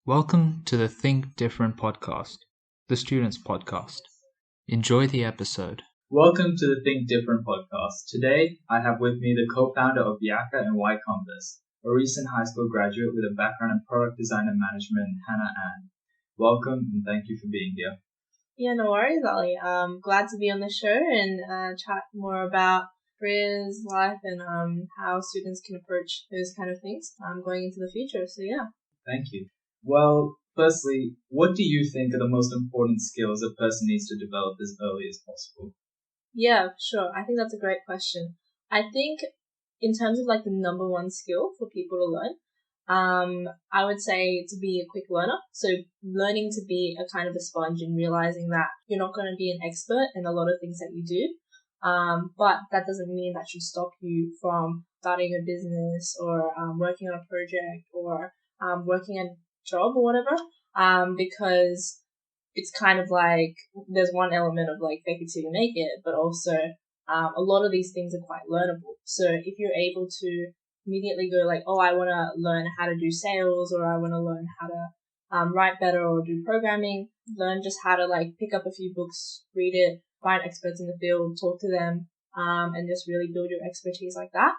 Welcome to the Think Different podcast, the students' podcast. Enjoy the episode. Welcome to the Think Different podcast. Today, I have with me the co-founder of Yakka and Y Compass, a recent high school graduate with a background in product design and management, Hannah Ahn. Welcome and thank you for being here. Yeah, no worries, Ali. Glad to be on the show and chat more about careers, life, and how students can approach those kind of things going into the future. So yeah. Thank you. Well, firstly, what do you think are the most important skills a person needs to develop as early as possible? Yeah, sure. I think that's a great question. I think in terms of like the number one skill for people to learn, I would say to be a quick learner. So learning to be a kind of a sponge and realizing that you're not going to be an expert in a lot of things that you do. But that doesn't mean that should stop you from starting a business or working on a project or working a job or whatever. Because it's kind of like there's one element of like fake it till you make it, but also a lot of these things are quite learnable. So if you're able to immediately go like, oh, I want to learn how to do sales, or I want to learn how to write better or do programming, learn just how to like pick up a few books, read it, find experts in the field, talk to them, and just really build your expertise like that.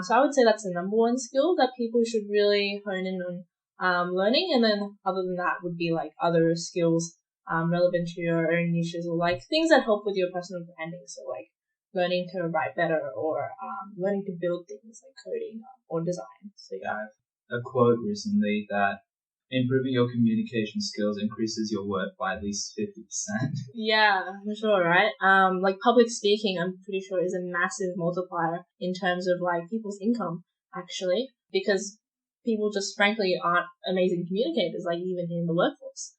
So I would say that's the number one skill that people should really hone in on learning. And then other than that would be like other skills relevant to your own niches or like things that help with your personal branding. So like learning to write better or learning to build things like coding or design. So yeah. I have a quote recently that improving your communication skills increases your worth by at least 50%. Yeah, for sure, right? Like public speaking, I'm pretty sure is a massive multiplier in terms of like people's income, actually, because people just frankly aren't amazing communicators, like even in the workforce.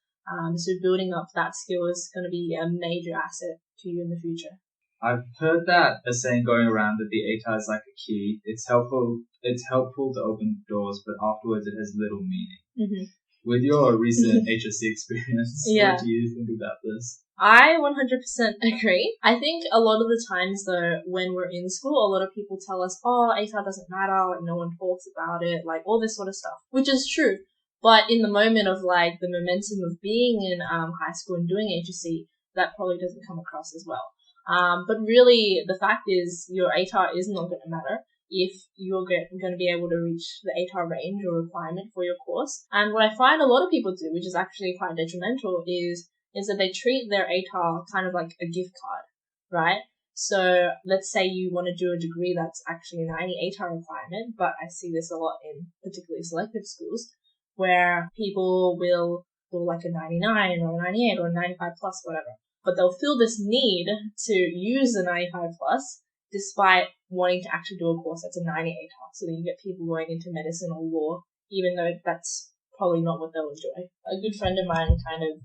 So building up that skill is going to be a major asset to you in the future. I've heard that a saying going around that the ATAR is like a key. It's helpful to open doors, but afterwards it has little meaning. Mm-hmm. With your recent HSC experience, Yeah. What do you think about this? I 100% agree. I think a lot of the times though, when we're in school, a lot of people tell us, oh, ATAR doesn't matter, like no one talks about it, like all this sort of stuff, which is true. But in the moment of like the momentum of being in high school and doing HSC, that probably doesn't come across as well. But really, the fact is your ATAR is not going to matter if you're going to be able to reach the ATAR range or requirement for your course. And what I find a lot of people do, which is actually quite detrimental, is that they treat their ATAR kind of like a gift card, right? So let's say you want to do a degree that's actually a 90 ATAR requirement, but I see this a lot in particularly selective schools where people will do like a 99 or a 98 or a 95 plus, whatever. But they'll feel this need to use the 95 plus despite wanting to actually do a course that's a 90 ATAR. So then you get people going into medicine or law, even though that's probably not what they'll enjoy. A good friend of mine kind of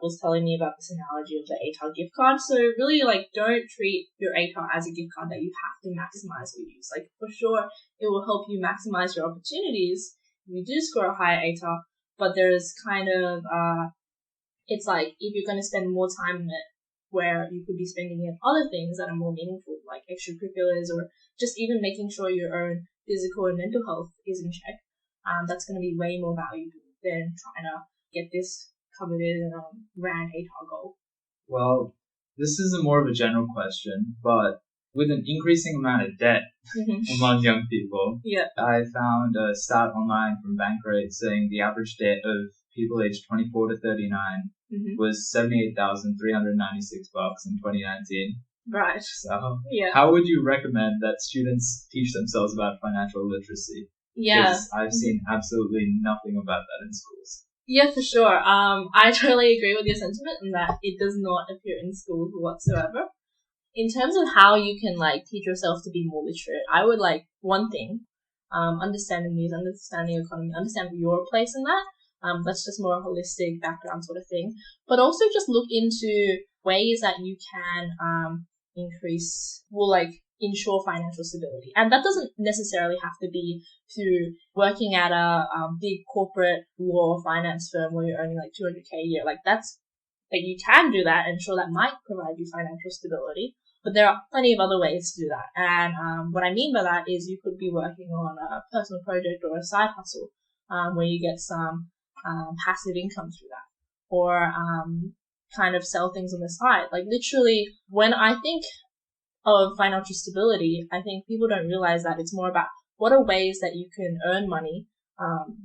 was telling me about this analogy of the ATAR gift card. So really, like, don't treat your ATAR as a gift card that you have to maximize or use. Like, for sure, it will help you maximize your opportunities if you do score a higher ATAR, but there's kind of it's like if you're going to spend more time in it where you could be spending it on other things that are more meaningful, like extracurriculars or just even making sure your own physical and mental health is in check, that's going to be way more valuable than trying to get this coveted rand ATAR goal. Well, this is more of a general question, but with an increasing amount of debt among young people, I found a stat online from Bankrate saying the average debt of people aged 24 to 39 was $78,396 in 2019. Right. So, how would you recommend that students teach themselves about financial literacy? Yeah. Because I've seen absolutely nothing about that in schools. Yeah, for sure. I totally agree with your sentiment in that it does not appear in schools whatsoever. In terms of how you can like teach yourself to be more literate, I would like one thing, understanding news, understanding the economy, understand your place in that. That's just more a holistic background sort of thing. But also just look into ways that you can ensure financial stability. And that doesn't necessarily have to be through working at a big corporate law or finance firm where you're earning like $200K a year. Like you can do that, and sure, that might provide you financial stability. But there are plenty of other ways to do that. And what I mean by that is you could be working on a personal project or a side hustle where you get some passive income through that, or kind of sell things on the side. Like literally, when I think of financial stability, I think people don't realize that it's more about what are ways that you can earn money,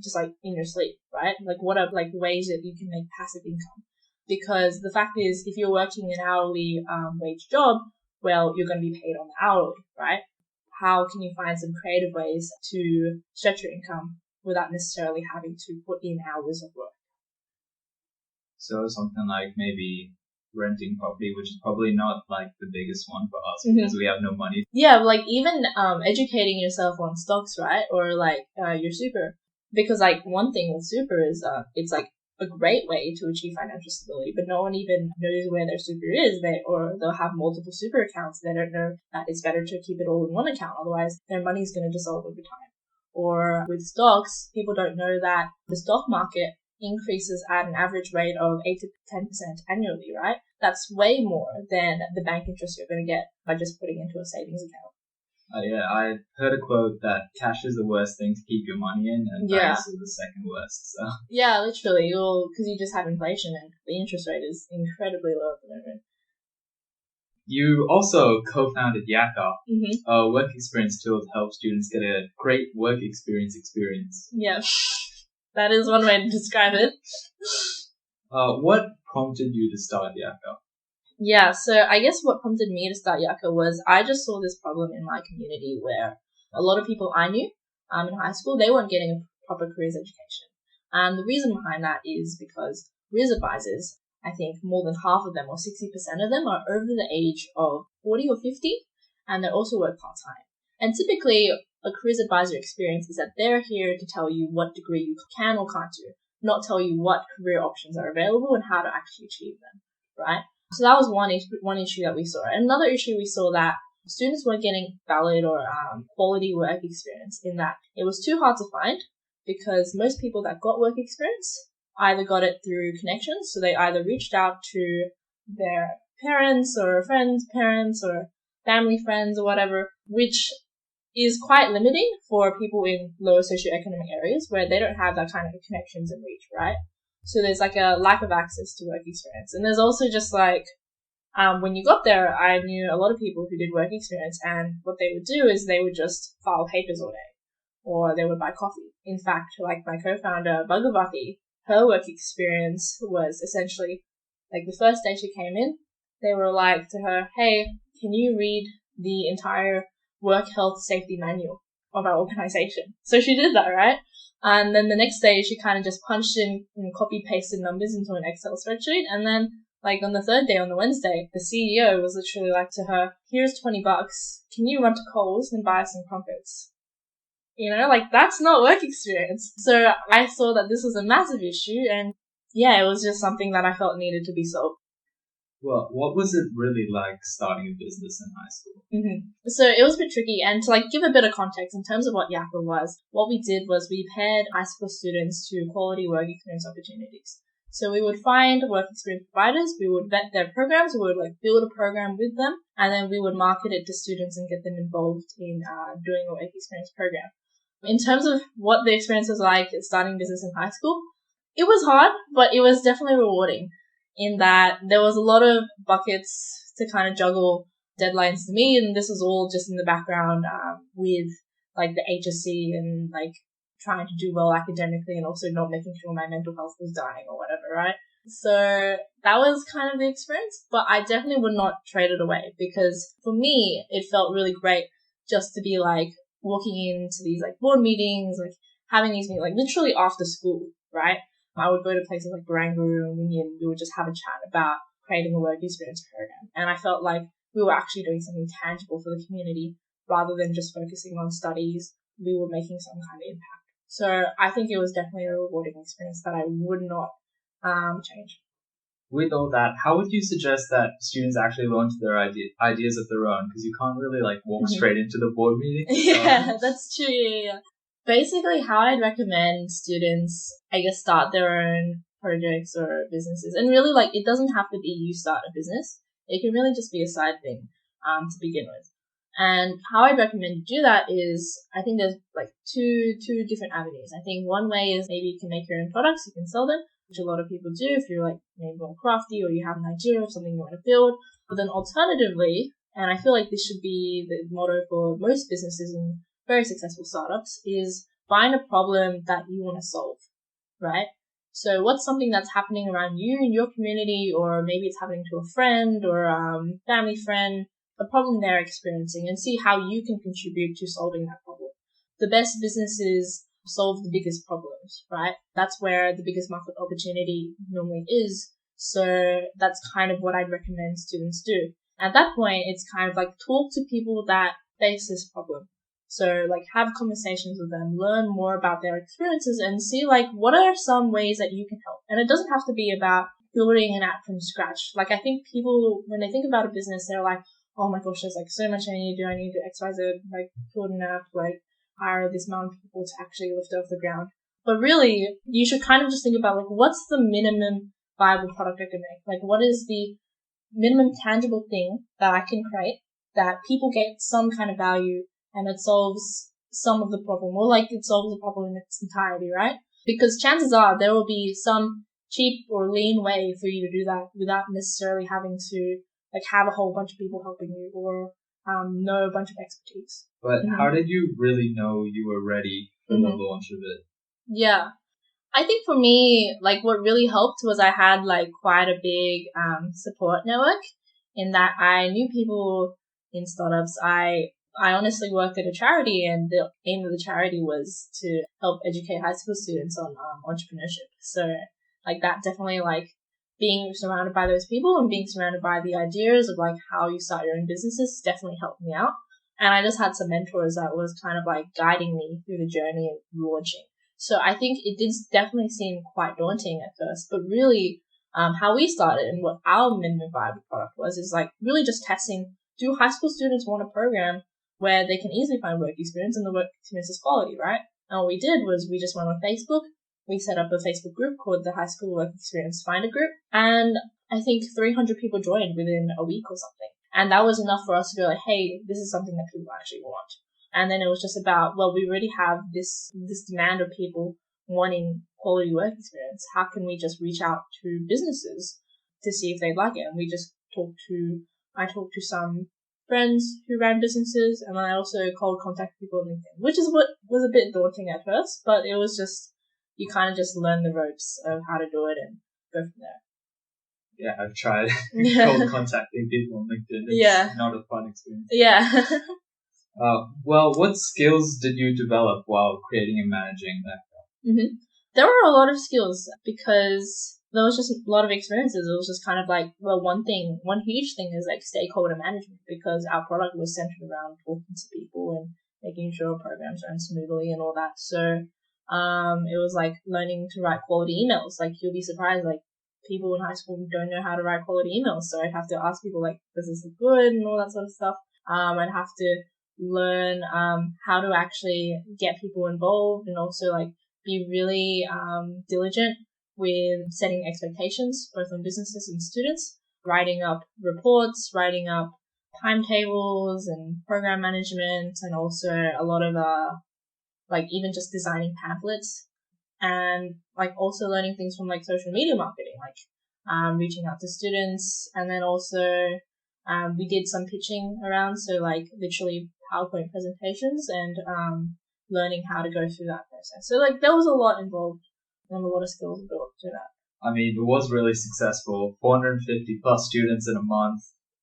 just like in your sleep, right? Like what are like ways that you can make passive income? Because the fact is, if you're working an hourly wage job, well, you're going to be paid on the hourly, right? How can you find some creative ways to stretch your income without necessarily having to put in hours of work? So something like maybe renting property, which is probably not like the biggest one for us because we have no money. Yeah, like even educating yourself on stocks, right? Or like your super. Because like one thing with super is it's like a great way to achieve financial stability, but no one even knows where their super is. They'll have multiple super accounts. They don't know that it's better to keep it all in one account. Otherwise, their money's going to dissolve over time. Or with stocks, people don't know that the stock market increases at an average rate of 8 to 10% annually, right? That's way more than the bank interest you're going to get by just putting into a savings account. Yeah, I heard a quote that cash is the worst thing to keep your money in, and banks are the second worst. So yeah, literally, because you just have inflation and the interest rate is incredibly low at the moment. You also co-founded Yakka, a work experience tool to help students get a great work experience. Yeah, that is one way to describe it. What prompted you to start Yakka? Yeah, so I guess what prompted me to start Yakka was I just saw this problem in my community where a lot of people I knew in high school, they weren't getting a proper careers education. And the reason behind that is because careers advisors, I think more than half of them or 60% of them are over the age of 40 or 50, and they also work part-time. And typically, a careers advisor experience is that they're here to tell you what degree you can or can't do, not tell you what career options are available and how to actually achieve them, right? So that was one issue that we saw. Another issue we saw that students weren't getting valid or quality work experience in that it was too hard to find because most people that got work experience either got it through connections, so they either reached out to their parents or friends' parents or family friends or whatever, which is quite limiting for people in lower socioeconomic areas where they don't have that kind of connections and reach, right? So there's like a lack of access to work experience. And there's also just like, when you got there, I knew a lot of people who did work experience, and what they would do is they would just file papers all day, or they would buy coffee. In fact, like my co-founder, Bhagavati, her work experience was essentially, like the first day she came in, they were like to her, hey, can you read the entire work health safety manual of our organization? So she did that, right? And then the next day she kind of just punched in and copy pasted numbers into an Excel spreadsheet. And then like on the third day, on the Wednesday, the CEO was literally like to her, here's $20. Can you run to Coles and buy some crumpets? You know, like that's not work experience. So I saw that this was a massive issue, and yeah, it was just something that I felt needed to be solved. Well, what was it really like starting a business in high school? So it was a bit tricky, and to like give a bit of context in terms of what Yakka was, what we did was we paired high school students to quality work experience opportunities. So we would find work experience providers, we would vet their programs, we would like build a program with them, and then we would market it to students and get them involved in doing a work experience program. In terms of what the experience was like starting business in high school, it was hard, but it was definitely rewarding in that there was a lot of buckets to kind of juggle deadlines to me, and this was all just in the background with like the HSC and like trying to do well academically and also not making sure my mental health was dying or whatever, right? So that was kind of the experience, but I definitely would not trade it away because for me, it felt really great just to be like walking into these like board meetings, like having these meetings, like literally after school, right? I would go to places like Barangaroo and we would just have a chat about creating a work experience program. And I felt like we were actually doing something tangible for the community rather than just focusing on studies. We were making some kind of impact. So I think it was definitely a rewarding experience that I would not change. With all that, how would you suggest that students actually launch their ideas of their own? Because you can't really like walk straight into the board meeting. Yeah, that's true. Yeah. Basically, how I'd recommend students, I guess, start their own projects or businesses. And really, like, it doesn't have to be you start a business. It can really just be a side thing to begin with. And how I'd recommend to do that is, I think there's like two different avenues. I think one way is maybe you can make your own products, you can sell them, which a lot of people do if you're like maybe more crafty or you have an idea of something you want to build. But then alternatively, and I feel like this should be the motto for most businesses and very successful startups, is find a problem that you want to solve, right? So what's something that's happening around you in your community, or maybe it's happening to a friend or family friend, a problem they're experiencing, and see how you can contribute to solving that problem. The best businesses solve the biggest problems, right? That's where the biggest market opportunity normally is. So that's kind of what I'd recommend students do. At that point, it's kind of like talk to people that face this problem. So like have conversations with them, learn more about their experiences, and see like what are some ways that you can help. And it doesn't have to be about building an app from scratch. Like I think people, when they think about a business, they're like, oh my gosh, there's like so much I need to do. I need to do X, Y, Z, like build an app, like hire this amount of people to actually lift it off the ground. But really, you should kind of just think about like, what's the minimum viable product I can make? Like, what is the minimum tangible thing that I can create that people get some kind of value and it solves some of the problem, or like it solves the problem in its entirety, right? Because chances are there will be some cheap or lean way for you to do that without necessarily having to like have a whole bunch of people helping you or know a bunch of expertise. But how did you really know you were ready for the launch of it? Yeah. I think for me, like what really helped was I had like quite a big support network in that I knew people in startups. I honestly worked at a charity, and the aim of the charity was to help educate high school students on entrepreneurship. So like that definitely like being surrounded by those people and being surrounded by the ideas of like how you start your own businesses definitely helped me out. And I just had some mentors that was kind of like guiding me through the journey of launching. So I think it did definitely seem quite daunting at first, but really how we started and what our minimum viable product was is like really just testing, do high school students want a program where they can easily find work experience and the work experience is quality, right? And what we did was we just went on Facebook. We set up a Facebook group called the High School Work Experience Finder Group. And I think 300 people joined within a week or something. And that was enough for us to go like, hey, this is something that people actually want. And then it was just about, well, we already have this demand of people wanting quality work experience. How can we just reach out to businesses to see if they'd like it? And we just I talked to some friends who ran businesses, and I also cold contact people on LinkedIn, which is what was a bit daunting at first, but it was just, you kind of just learn the ropes of how to do it and go from there. Yeah, I've tried cold contacting people on LinkedIn. It's not a fun experience. Yeah. Well, what skills did you develop while creating and managing that? There were a lot of skills because there was just a lot of experiences. It was just kind of like, well, one huge thing is like stakeholder management, because our product was centered around talking to people and making sure programs ran smoothly and all that. So, it was like learning to write quality emails. Like you'll be surprised, like people in high school don't know how to write quality emails. So I'd have to ask people like, does this look good and all that sort of stuff. I'd have to learn, how to actually get people involved and also like be really, diligent with setting expectations, both on businesses and students, writing up reports, writing up timetables and program management, and also a lot of, like even just designing pamphlets, and like also learning things from like social media marketing, like, reaching out to students. And then also, we did some pitching around. So like literally PowerPoint presentations and, learning how to go through that process. So like there was a lot involved and a lot of skills built to that. I mean, it was really successful. 450 plus students in a month.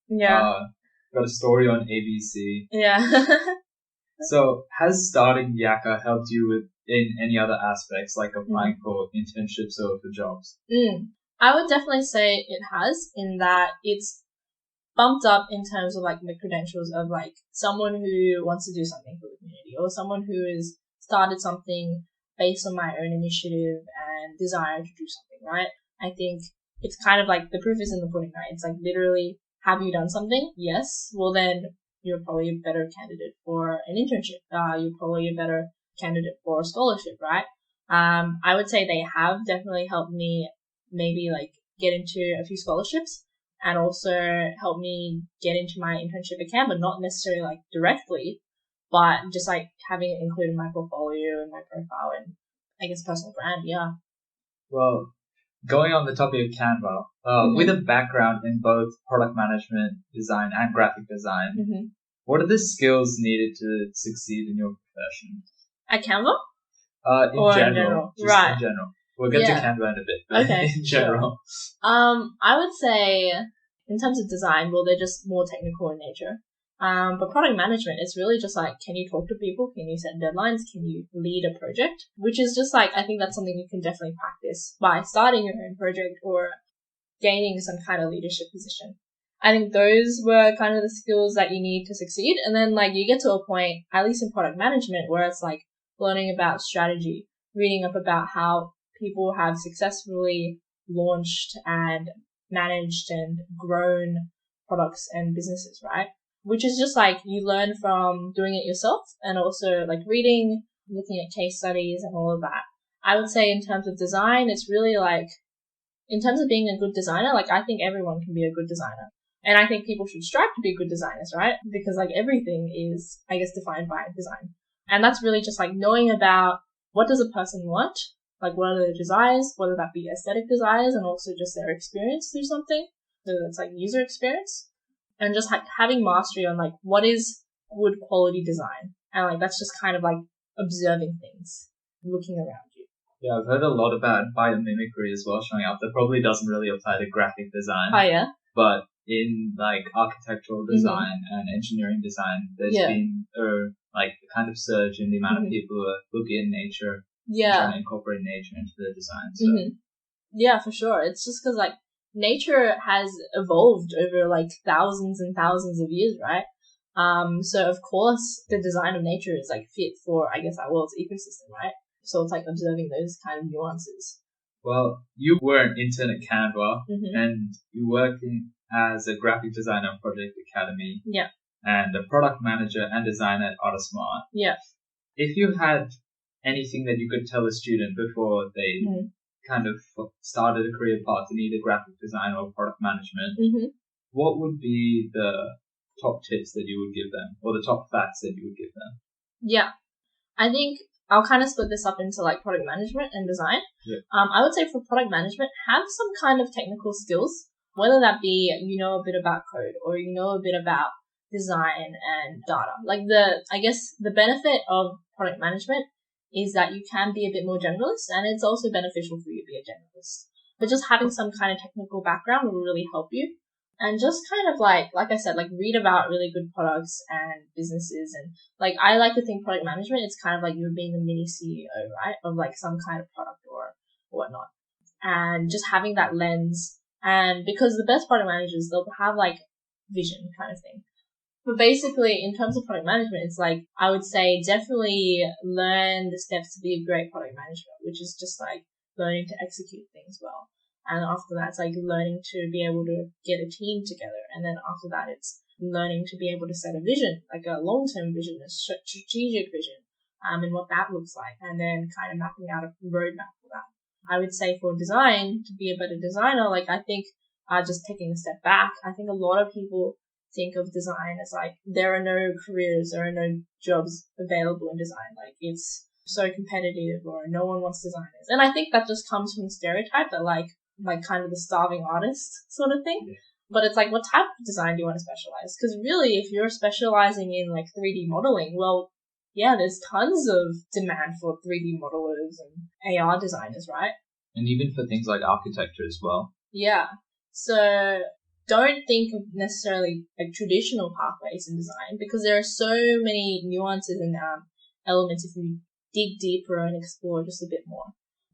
Yeah. Got a story on ABC. Yeah. So has starting Yakka helped you in any other aspects, like applying for internships or for jobs? I would definitely say it has, in that it's bumped up in terms of like my credentials of like someone who wants to do something for the community, or someone who has started something based on my own initiative and desire to do something, right? I think it's kind of like the proof is in the pudding, right? It's like literally, have you done something? Yes. Well, then you're probably a better candidate for an internship. You're probably a better candidate for a scholarship, right? I would say they have definitely helped me maybe like get into a few scholarships. and also helped me get into my internship at Canva, not necessarily like directly, but just like having it included in my portfolio and my profile and I guess personal brand, yeah. Well, going on the topic of Canva, with a background in both product management, design, and graphic design, what are the skills needed to succeed in your profession? At Canva? In general. Just right. in general. We'll get to Canva in a bit, but okay, in general. Sure. I would say, in terms of design, well, they're just more technical in nature. But product management is really just like, can you talk to people? Can you set deadlines? Can you lead a project? Which is just like, I think that's something you can definitely practice by starting your own project or gaining some kind of leadership position. I think those were kind of the skills that you need to succeed. And then like you get to a point, at least in product management, where it's like learning about strategy, reading up about how people have successfully launched and managed and grown products and businesses, right? Which is just like you learn from doing it yourself and also like reading, looking at case studies and all of that. I would say in terms of design, it's really like, in terms of being a good designer, like I think everyone can be a good designer. And I think people should strive to be good designers, right? Because like everything is, I guess, defined by design. And that's really just like knowing about what does a person want? Like what are their desires, whether that be aesthetic desires and also just their experience through something. So that's like user experience. And just like having mastery on like what is good quality design. And like that's just kind of like observing things, looking around you. Yeah, I've heard a lot about biomimicry as well showing up. That probably doesn't really apply to graphic design. Oh yeah? But in like architectural design and engineering design, there's been like a kind of surge in the amount of people who are looking at nature and trying to incorporate nature into their design. So. Yeah, for sure. It's just because like nature has evolved over like thousands and thousands of years, right? So of course the design of nature is like fit for, I guess, our world's ecosystem, right? So it's like observing those kind of nuances. Well, you were an intern at Canva and you're working as a graphic designer at Project Academy. Yeah. And a product manager and designer at AutoSmart. Yeah. If you had anything that you could tell a student before they kind of started a career path in either graphic design or product management, what would be the top tips that you would give them or the top facts that you would give them? Yeah. I think I'll kind of split this up into like product management and design. Yeah. I would say for product management, have some kind of technical skills, whether that be you know a bit about code or you know a bit about design and data. Like I guess the benefit of product management is that you can be a bit more generalist and it's also beneficial for you to be a generalist. But just having some kind of technical background will really help you. And just kind of like I said, like read about really good products and businesses. And like, I like to think product management, it's kind of like you're being a mini CEO, right? Of like some kind of product or whatnot. And just having that lens. And because the best product managers, they'll have like vision kind of thing. But basically, in terms of product management, it's like, I would say definitely learn the steps to be a great product management, which is just like learning to execute things well. And after that, it's like learning to be able to get a team together. And then after that, it's learning to be able to set a vision, like a long-term vision, a strategic vision, and what that looks like. And then kind of mapping out a roadmap for that. I would say for design, to be a better designer, like I think just taking a step back, I think a lot of people think of design as like there are no careers, there are no jobs available in design. Like it's so competitive or no one wants designers. And I think that just comes from the stereotype that like kind of the starving artist sort of thing. Yeah. But it's like, what type of design do you want to specialize? Because really, if you're specializing in like 3D modeling, well, yeah, there's tons of demand for 3D modelers and AR designers, right? And even for things like architecture as well. Yeah. So don't think of necessarily like traditional pathways in design because there are so many nuances and elements if you dig deeper and explore just a bit more.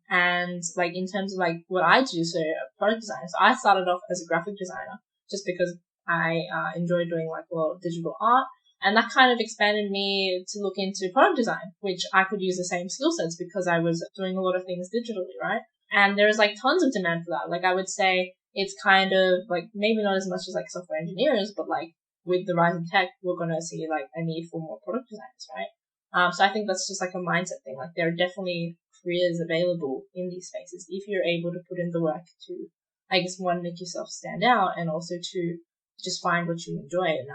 And like in terms of like what I do, so a product designer. So I started off as a graphic designer just because I enjoy doing like digital art, and that kind of expanded me to look into product design, which I could use the same skill sets because I was doing a lot of things digitally, right? And there's like tons of demand for that. Like I would say it's kind of like maybe not as much as like software engineers, but like with the rise in tech, we're gonna see like a need for more product designers, right? So I think that's just like a mindset thing. Like there are definitely careers available in these spaces if you're able to put in the work to I guess, one, make yourself stand out, and also two, just find what you enjoy and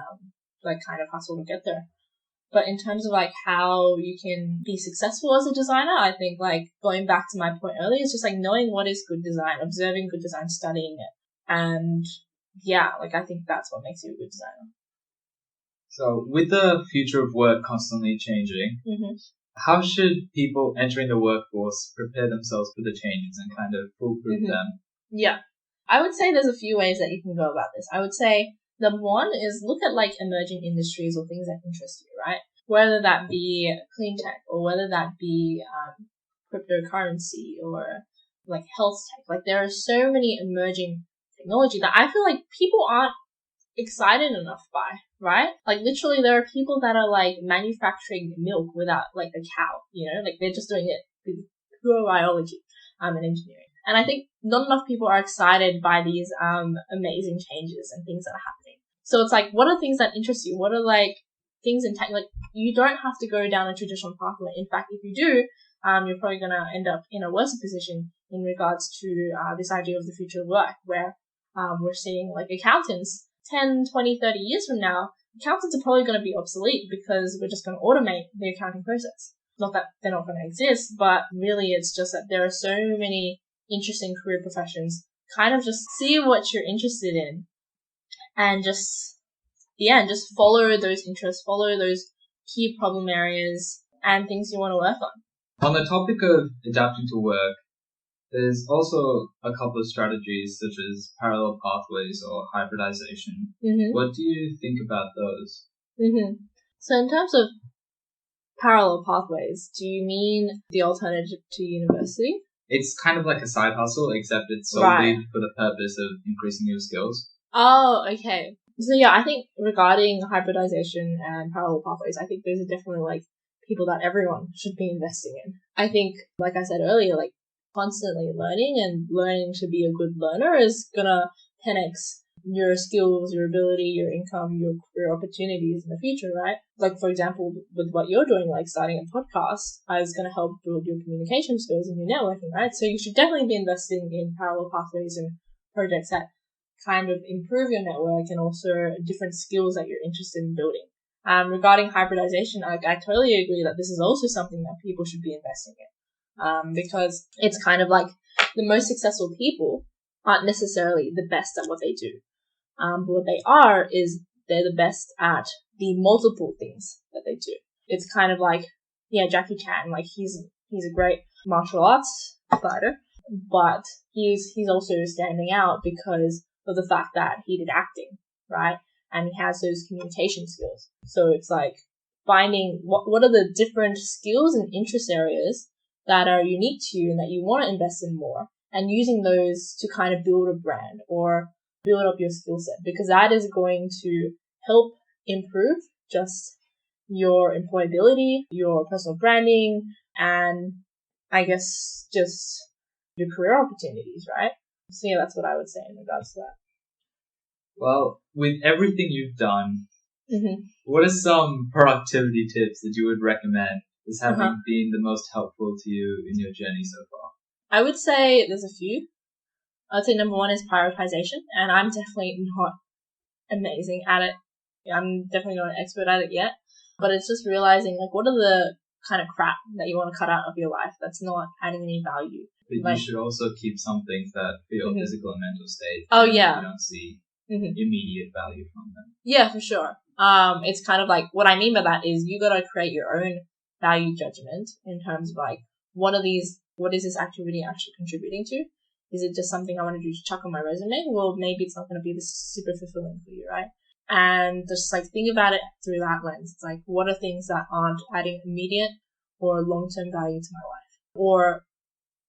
kind of hustle to get there. But in terms of how you can be successful as a designer, I think going back to my point earlier, it's just knowing what is good design, observing good design, studying it. And yeah, I think that's what makes you a good designer. So with the future of work constantly changing, how should people entering the workforce prepare themselves for the changes and kind of foolproof them? Yeah. I would say there's a few ways that you can go about this. I would say number one is look at emerging industries or things that interest you, right? Whether that be clean tech or whether that be cryptocurrency or health tech. There are so many emerging technology that I feel people aren't excited enough by, right? Literally there are people that are manufacturing milk without a cow, they're just doing it with pure biology and engineering. And I think not enough people are excited by these amazing changes and things that are happening. So it's what are things that interest you? What are things in tech? You don't have to go down a traditional pathway. In fact, if you do, you're probably going to end up in a worse position in regards to this idea of the future of work, where we're seeing accountants 10, 20, 30 years from now, accountants are probably going to be obsolete because we're just going to automate the accounting process. Not that they're not going to exist, but really it's just that there are so many interesting career professions. Kind of just see what you're interested in and just follow those interests, follow those key problem areas and things you want to work on. On the topic of adapting to work, there's also a couple of strategies such as parallel pathways or hybridization. What do you think about those? So in terms of parallel pathways, do you mean the alternative to university? It's kind of like a side hustle, except it's solely for the purpose of increasing your skills. Oh, okay. So yeah, I think regarding hybridization and parallel pathways, I think those are definitely people that everyone should be investing in. I think, like I said earlier, constantly learning to be a good learner is gonna 10x your skills, your ability, your income, your career opportunities in the future, right? For example, with what you're doing, starting a podcast, is going to help build your communication skills and your networking, right? So you should definitely be investing in parallel pathways and projects that kind of improve your network and also different skills that you're interested in building. Regarding hybridization, I totally agree that this is also something that people should be investing in. Because it's kind of the most successful people aren't necessarily the best at what they do. But what they are is they're the best at the multiple things that they do. It's kind of Jackie Chan, he's a great martial arts fighter, but he's also standing out because of the fact that he did acting, right? And he has those communication skills. So it's finding what are the different skills and interest areas that are unique to you and that you want to invest in more, and using those to kind of build a brand or build up your skill set, because that is going to help improve just your employability, your personal branding, and I guess just your career opportunities, right? So yeah, that's what I would say in regards to that. Well, with everything you've done, what are some productivity tips that you would recommend as having been the most helpful to you in your journey so far? I would say there's a few. I'd say number one is prioritization, and I'm definitely not amazing at it. I'm definitely not an expert at it yet, but it's just realizing what are the kind of crap that you want to cut out of your life that's not adding any value. But you should also keep some things that for your physical and mental state. Oh yeah. You don't see immediate value from them. Yeah, for sure. It's kind of what I mean by that is you gotta create your own value judgment in terms of what is this activity actually contributing to? Is it just something I want to do to chuck on my resume? Well, maybe it's not going to be this super fulfilling for you, right? And just think about it through that lens. It's what are things that aren't adding immediate or long-term value to my life? Or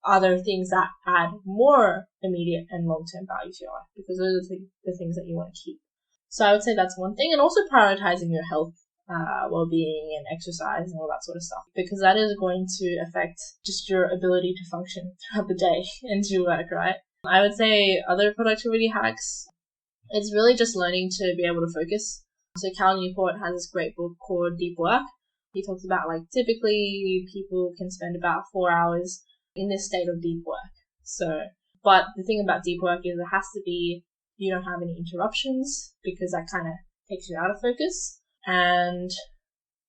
are there things that add more immediate and long-term value to your life? Because those are the things that you want to keep. So I would say that's one thing. And also prioritizing your health, well-being and exercise and all that sort of stuff, because that is going to affect just your ability to function throughout the day and do work, right? I would say other productivity hacks, it's really just learning to be able to focus. So Cal Newport has this great book called Deep Work. He talks about typically people can spend about 4 hours in this state of deep work. So But the thing about deep work is it has to be, you don't have any interruptions because that kind of takes you out of focus. And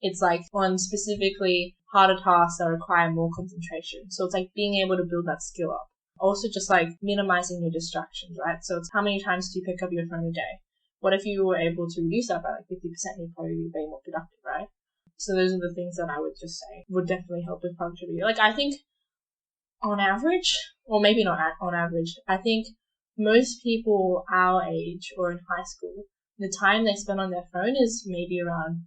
it's like on specifically harder tasks that require more concentration. So it's like being able to build that skill up. Also just like minimizing your distractions, right? So it's how many times do you pick up your phone a day? What if you were able to reduce that by like 50%? You'd probably be way more productive, right? So those are the things that I would just say would definitely help with productivity. Like I think on average, or maybe not on average, I think most people our age or in high school, the time they spend on their phone is maybe around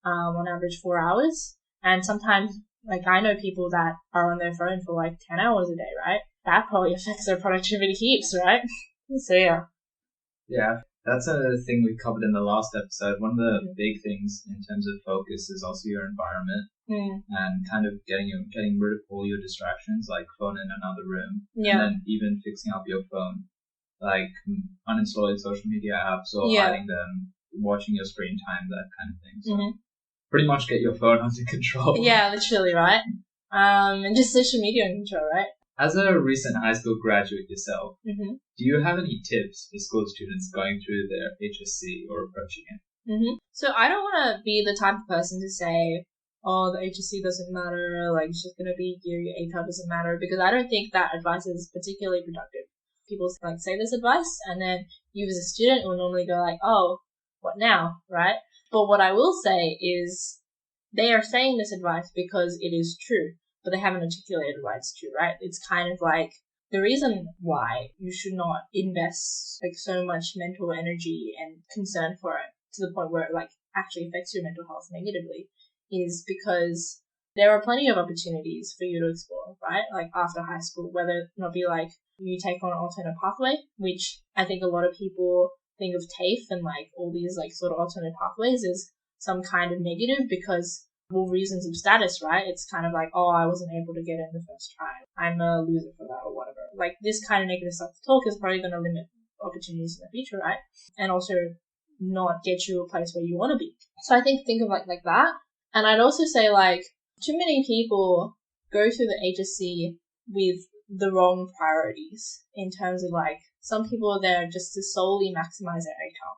on average 4 hours. And sometimes, like I know people that are on their phone for like 10 hours a day, right? That probably affects their productivity heaps, right? So yeah. Yeah, that's a thing we covered in the last episode. One of the big things in terms of focus is also your environment and kind of getting rid of all your distractions, like phone in another room, and then even fixing up your phone, like uninstalling social media apps or hiding them, watching your screen time, that kind of thing. So pretty much get your phone under control. Yeah, literally, right? And just social media under control, right? As a recent high school graduate yourself, do you have any tips for school students going through their HSC or approaching it? So I don't want to be the type of person to say, oh, the HSC doesn't matter, like it's just going to be here, your APAR doesn't matter, because I don't think that advice is particularly productive. People like say this advice, and then you as a student will normally go like, oh, what now, right? But what I will say is they are saying this advice because it is true, but they haven't articulated why it's true, right? It's kind of like the reason why you should not invest like so much mental energy and concern for it to the point where it like actually affects your mental health negatively is because there are plenty of opportunities for you to explore, right? Like after high school, whether it not be like you take on an alternate pathway, which I think a lot of people think of TAFE and like all these like sort of alternate pathways as some kind of negative because well, reasons of status, right? It's kind of like, oh, I wasn't able to get in the first try. I'm a loser for that or whatever. Like this kind of negative self-talk is probably going to limit opportunities in the future, right? And also not get you a place where you want to be. So I think of like that. And I'd also say like too many people go through the HSC with the wrong priorities in terms of like some people are there just to solely maximize their ACAL.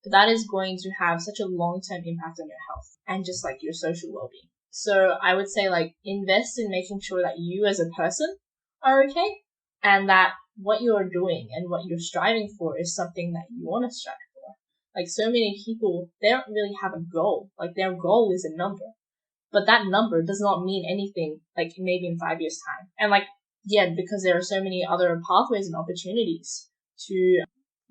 But that is going to have such a long-term impact on your health and just like your social well-being. So I would say like invest in making sure that you as a person are okay and that what you're doing and what you're striving for is something that you want to strive for. Like so many people, they don't really have a goal. Like their goal is a number, but that number does not mean anything like maybe in 5 years time. And like, yeah, because there are so many other pathways and opportunities to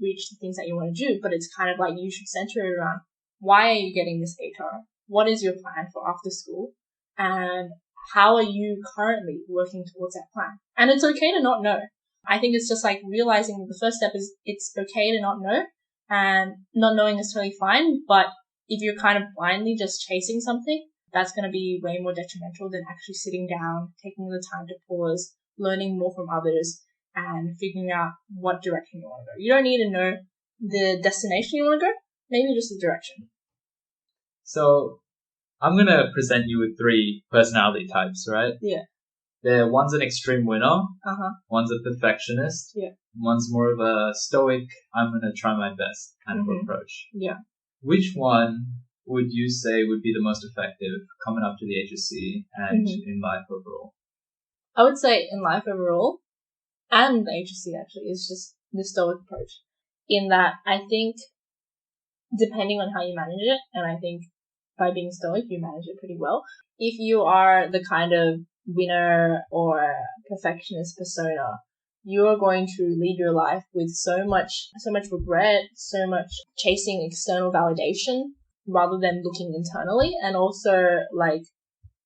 reach the things that you want to do, but it's kind of like you should center it around why are you getting this ATAR? What is your plan for after school? And how are you currently working towards that plan? And it's okay to not know. I think it's just like realizing that the first step is it's okay to not know, and not knowing is totally fine. But if you're kind of blindly just chasing something, that's going to be way more detrimental than actually sitting down, taking the time to pause, learning more from others, and figuring out what direction you want to go. You don't need to know the destination you want to go, maybe just the direction. So I'm going to present you with 3 personality types, right? Yeah. One's an extreme winner, one's a perfectionist, one's more of a stoic, I'm going to try my best kind of approach. Yeah. Which one would you say would be the most effective coming up to the HSC and in life overall? I would say in life overall, and the HSC actually, is just the stoic approach. In that, I think, depending on how you manage it, and I think by being stoic, you manage it pretty well. If you are the kind of winner or perfectionist persona, you are going to lead your life with so much regret, so much chasing external validation rather than looking internally, and also like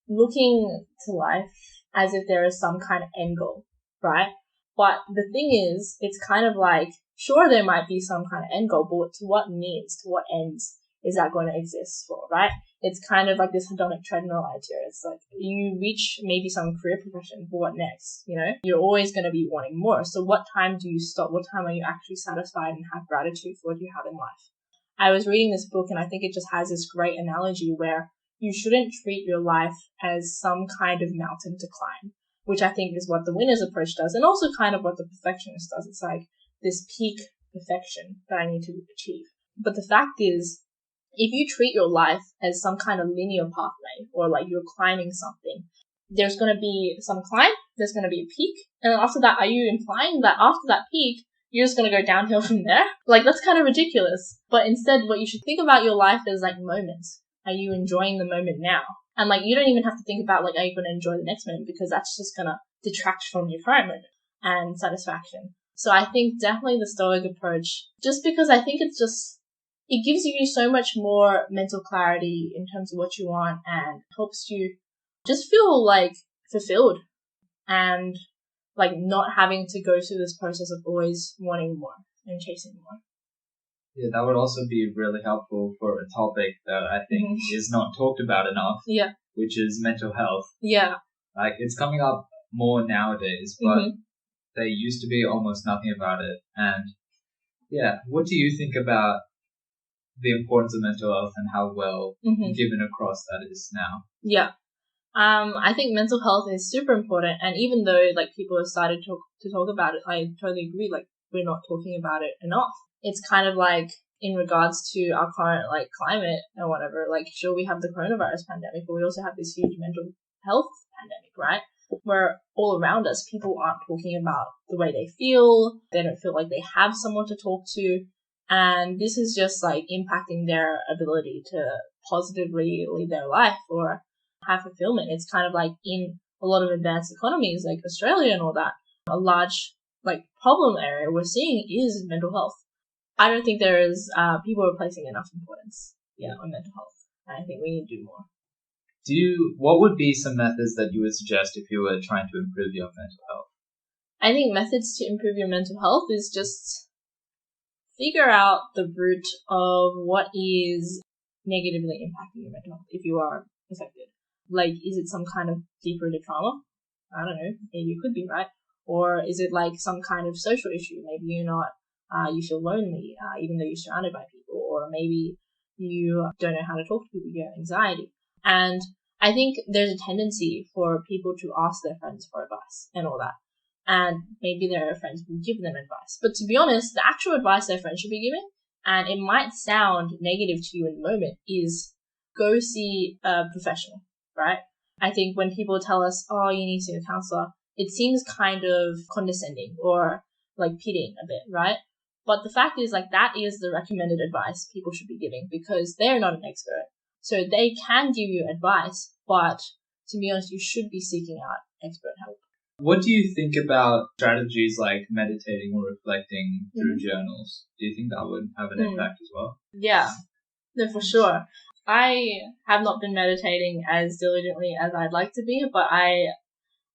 looking to life as if there is some kind of end goal, right? But the thing is, it's kind of like, sure, there might be some kind of end goal, but to what means, to what ends is that going to exist for, right? It's kind of like this hedonic treadmill idea. It's like you reach maybe some career profession, but what next? You know, you're always going to be wanting more. So what time do you stop? What time are you actually satisfied and have gratitude for what you have in life? I was reading this book and I think it just has this great analogy where you shouldn't treat your life as some kind of mountain to climb. which I think is what the winner's approach does, and also kind of what the perfectionist does. It's like this peak perfection that I need to achieve. But the fact is, if you treat your life as some kind of linear pathway, or like you're climbing something, there's going to be some climb, there's going to be a peak, and then after that, are you implying that after that peak, you're just going to go downhill from there? Like, that's kind of ridiculous. But instead, what you should think about your life is like moments. Are you enjoying the moment now? And like, you don't even have to think about like, are you going to enjoy the next moment? Because that's just going to detract from your current moment and satisfaction. So I think definitely the Stoic approach, just because I think it gives you so much more mental clarity in terms of what you want and helps you just feel like fulfilled and like not having to go through this process of always wanting more and chasing more. Yeah, that would also be really helpful for a topic that I think is not talked about enough. Yeah. Which is mental health. Yeah. Like, it's coming up more nowadays, but there used to be almost nothing about it. And yeah, what do you think about the importance of mental health and how well given across that is now? Yeah. I think mental health is super important, and even though like people have started to talk about it, I totally agree. Like, we're not talking about it enough. It's kind of like in regards to our current like climate and whatever. Like, sure, we have the coronavirus pandemic, but we also have this huge mental health pandemic, right? Where all around us, people aren't talking about the way they feel. They don't feel like they have someone to talk to, and this is just like impacting their ability to positively live their life or have fulfillment. It's kind of like in a lot of advanced economies like Australia and all that, a large like problem area we're seeing is mental health. I don't think there is people are placing enough importance on mental health. I think we need to do more. What would be some methods that you would suggest if you were trying to improve your mental health? I think methods to improve your mental health is just figure out the root of what is negatively impacting your mental health if you are affected. Like, is it some kind of deep-rooted trauma? I don't know. Maybe it could be, right? Or is it like some kind of social issue? Maybe you're not, you feel lonely, even though you're surrounded by people. Or maybe you don't know how to talk to people, you have anxiety. And I think there's a tendency for people to ask their friends for advice and all that. And maybe their friends will give them advice. But to be honest, the actual advice their friends should be giving, and it might sound negative to you in the moment, is go see a professional. Right? I think when people tell us, oh, you need to see a counselor, it seems kind of condescending or like pitying a bit, right? But the fact is, like, that is the recommended advice people should be giving because they're not an expert. So they can give you advice, but to be honest, you should be seeking out expert help. What do you think about strategies like meditating or reflecting through journals? Do you think that would have an impact as well? Yeah, no, for sure. I have not been meditating as diligently as I'd like to be, but I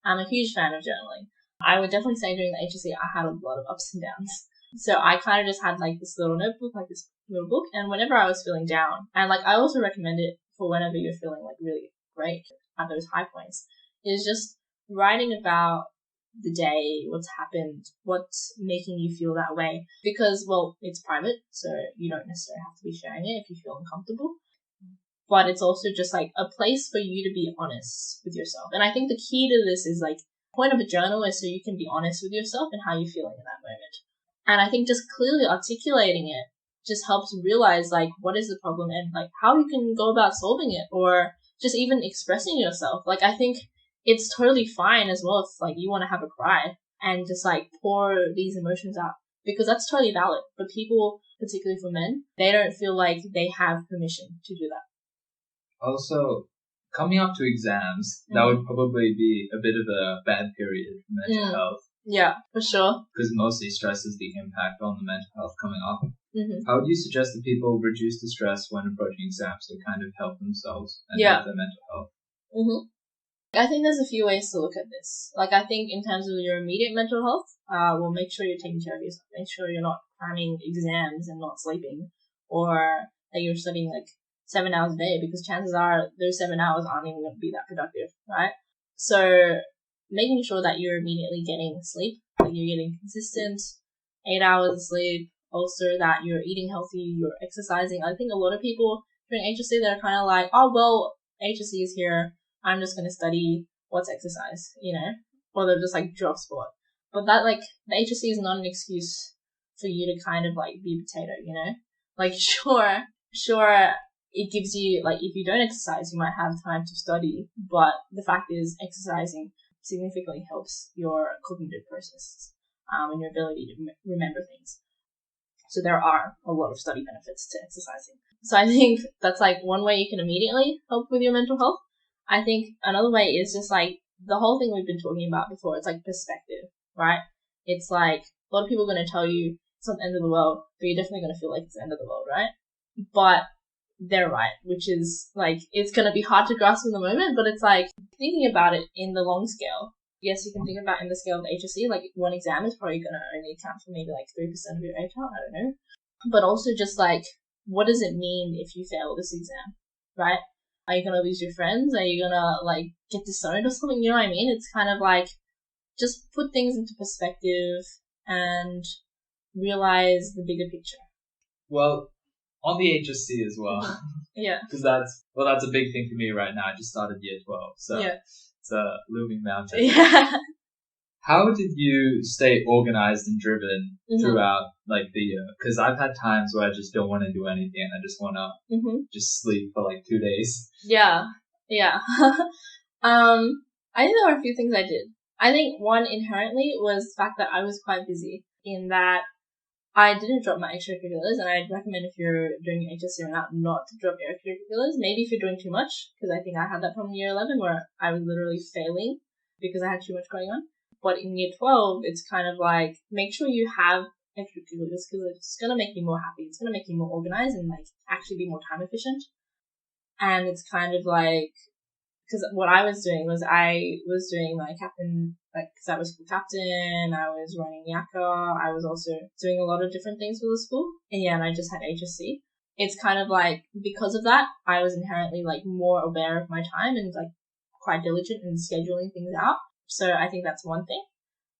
am a huge fan of journaling. I would definitely say during the HSC I had a lot of ups and downs. So I kind of just had like this little notebook, like this little book, and whenever I was feeling down, and like I also recommend it for whenever you're feeling like really great at those high points, is just writing about the day, what's happened, what's making you feel that way. Because, well, it's private, so you don't necessarily have to be sharing it if you feel uncomfortable. But it's also just like a place for you to be honest with yourself. And I think the key to this is like, the point of a journal is so you can be honest with yourself and how you're feeling in that moment. And I think just clearly articulating it just helps realize like what is the problem and like how you can go about solving it, or just even expressing yourself. Like, I think it's totally fine as well if like you want to have a cry and just like pour these emotions out, because that's totally valid. But people, particularly for men, they don't feel like they have permission to do that. Also, coming up to exams, that would probably be a bit of a bad period for mental health. Yeah, for sure. Because mostly stress is the impact on the mental health coming up. How would you suggest that people reduce the stress when approaching exams to kind of help themselves and help their mental health? I think there's a few ways to look at this. Like, I think in terms of your immediate mental health, well, make sure you're taking care of yourself. Make sure you're not cramming exams and not sleeping, or that you're studying like 7 hours a day, because chances are those 7 hours aren't even going to be that productive, right? So making sure that you're immediately getting sleep, like you're getting consistent 8 hours of sleep, also that you're eating healthy, you're exercising. I think a lot of people during HSC, they're kind of like, oh, well, HSC is here, I'm just going to study what's exercise, you know? or they'll just like drop sport. But that like the HSC is not an excuse for you to kind of like be a potato, you know? Like sure, it gives you like if you don't exercise, you might have time to study, but the fact is exercising significantly helps your cognitive processes and your ability to remember things. So there are a lot of study benefits to exercising. So I think that's like one way you can immediately help with your mental health. I think another way is just like the whole thing we've been talking about before. It's like perspective, right? It's like a lot of people are going to tell you it's not the end of the world, but you're definitely going to feel like it's the end of the world, right? But they're right, which is like, it's going to be hard to grasp in the moment, but it's like thinking about it in the long scale. Yes, you can think about in the scale of the HSC, like one exam is probably going to only account for maybe like 3% of your ATAR, I don't know. But also just like, what does it mean if you fail this exam, right? Are you going to lose your friends? Are you going to like get disowned or something? You know what I mean? It's kind of like, just put things into perspective and realize the bigger picture. Well, on the HSC as well. Yeah. Because that's a big thing for me right now. I just started year 12, so yeah. It's a looming mountain. Yeah. How did you stay organized and driven throughout like the year? Because I've had times where I just don't want to do anything and I just want to just sleep for like 2 days. Yeah. I think there were a few things I did. I think one inherently was the fact that I was quite busy in that I didn't drop my extracurriculars, and I'd recommend if you're doing your HSC or not to drop your extracurriculars. Maybe if you're doing too much, because I think I had that from year 11 where I was literally failing because I had too much going on. But in year 12, it's kind of like, make sure you have extracurriculars because it's going to make you more happy. It's going to make you more organized and like actually be more time efficient. And it's kind of like, because what I was doing was I was doing my captain, like, because I was school captain, I was running Yakka, I was also doing a lot of different things for the school. And yeah, and I just had HSC. It's kind of like, because of that, I was inherently like more aware of my time and like quite diligent in scheduling things out. So I think that's one thing.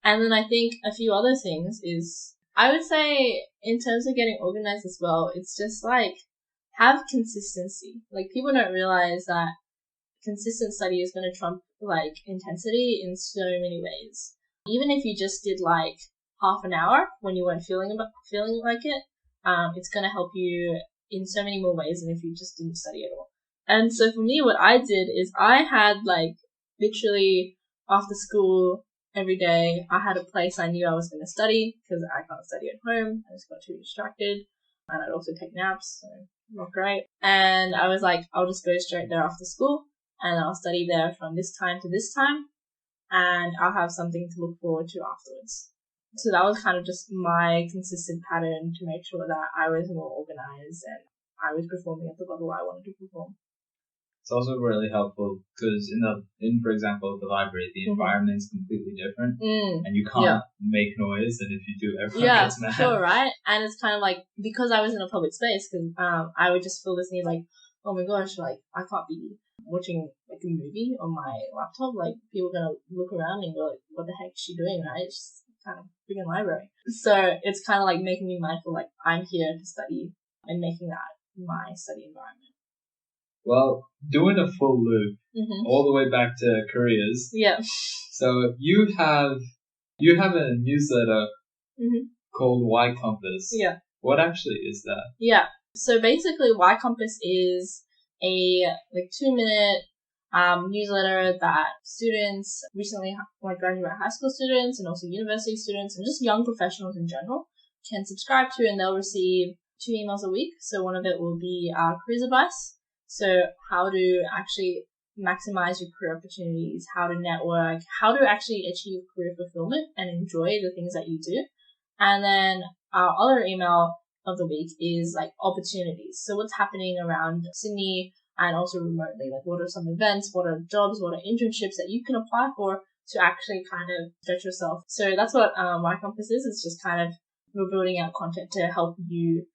And then I think a few other things is, I would say in terms of getting organized as well, it's just like, have consistency. Like people don't realize that consistent study is going to trump like intensity in so many ways. Even if you just did like half an hour when you weren't feeling like it, it's going to help you in so many more ways than if you just didn't study at all. And so for me, what I did is I had like literally after school every day, I had a place I knew I was going to study because I can't study at home. I just got too distracted, and I'd also take naps, so not great. And I was like, I'll just go straight there after school. And I'll study there from this time to this time, and I'll have something to look forward to afterwards. So that was kind of just my consistent pattern to make sure that I was more organized and I was performing at the level I wanted to perform. It's also really helpful because in for example, the library, the environment is completely different, and you can't make noise, and if you do, everyone gets mad. Sure, right? And it's kind of like, because I was in a public space, because I would just feel this need like, oh my gosh, like I can't be watching like a movie on my laptop, like people are gonna look around me and go like, what the heck is she doing, right? It's just kind of freaking library. So it's kind of like making me mindful, like I'm here to study and making that my study environment. Well, doing a full loop all the way back to careers. Yeah. So you have a newsletter called Y Compass. Yeah. What actually is that? Yeah. So basically, Y Compass is a like 2-minute newsletter that students recently like graduate high school students and also university students and just young professionals in general can subscribe to, and they'll receive 2 emails a week. So one of it will be careers advice. So how to actually maximize your career opportunities, how to network, how to actually achieve career fulfillment and enjoy the things that you do. And then our other email of the week is like opportunities. So what's happening around Sydney and also remotely, like what are some events, what are jobs, what are internships that you can apply for to actually kind of stretch yourself. So that's what Y Compass is. It's just kind of, we're building out content to help you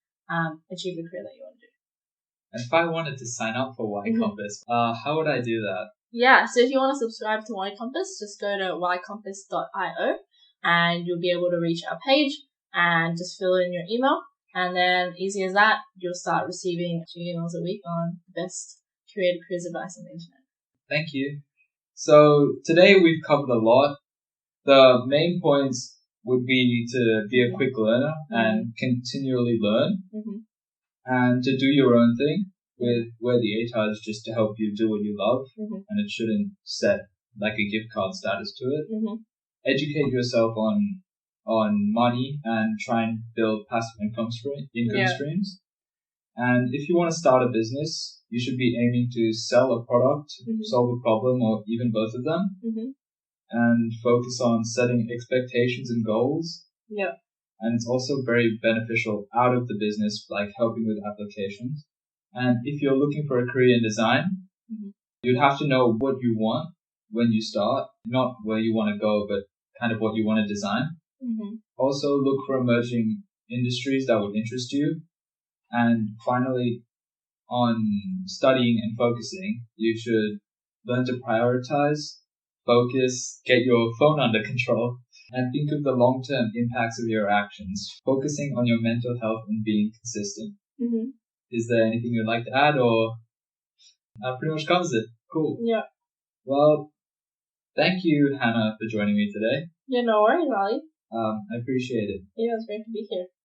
achieve the career that you want to do. And if I wanted to sign up for Y Compass, how would I do that? Yeah, so if you want to subscribe to Y Compass, just go to ycompass.io and you'll be able to reach our page and just fill in your email. And then, easy as that, you'll start receiving 2 emails a week on the best creative careers advice on the internet. Thank you. So today we've covered a lot. The main points would be to be a quick learner and continually learn, and to do your own thing, with where the HR is just to help you do what you love, and it shouldn't set like a gift card status to it. Educate yourself on money and try and build passive income streams. And if you want to start a business, you should be aiming to sell a product, solve a problem, or even both of them. And focus on setting expectations and goals. Yeah. And it's also very beneficial out of the business, like helping with applications. And if you're looking for a career in design, you'd have to know what you want when you start, not where you want to go, but kind of what you want to design. Also look for emerging industries that would interest you. And finally, on studying and focusing, you should learn to prioritize, focus, get your phone under control, and think of the long-term impacts of your actions, focusing on your mental health and being consistent. Is there anything you'd like to add, or that pretty much covers it? Cool. Yeah. Well, thank you, Hannah, for joining me today. Yeah, no worries, Ali. I appreciate it. Yeah, it's great to be here.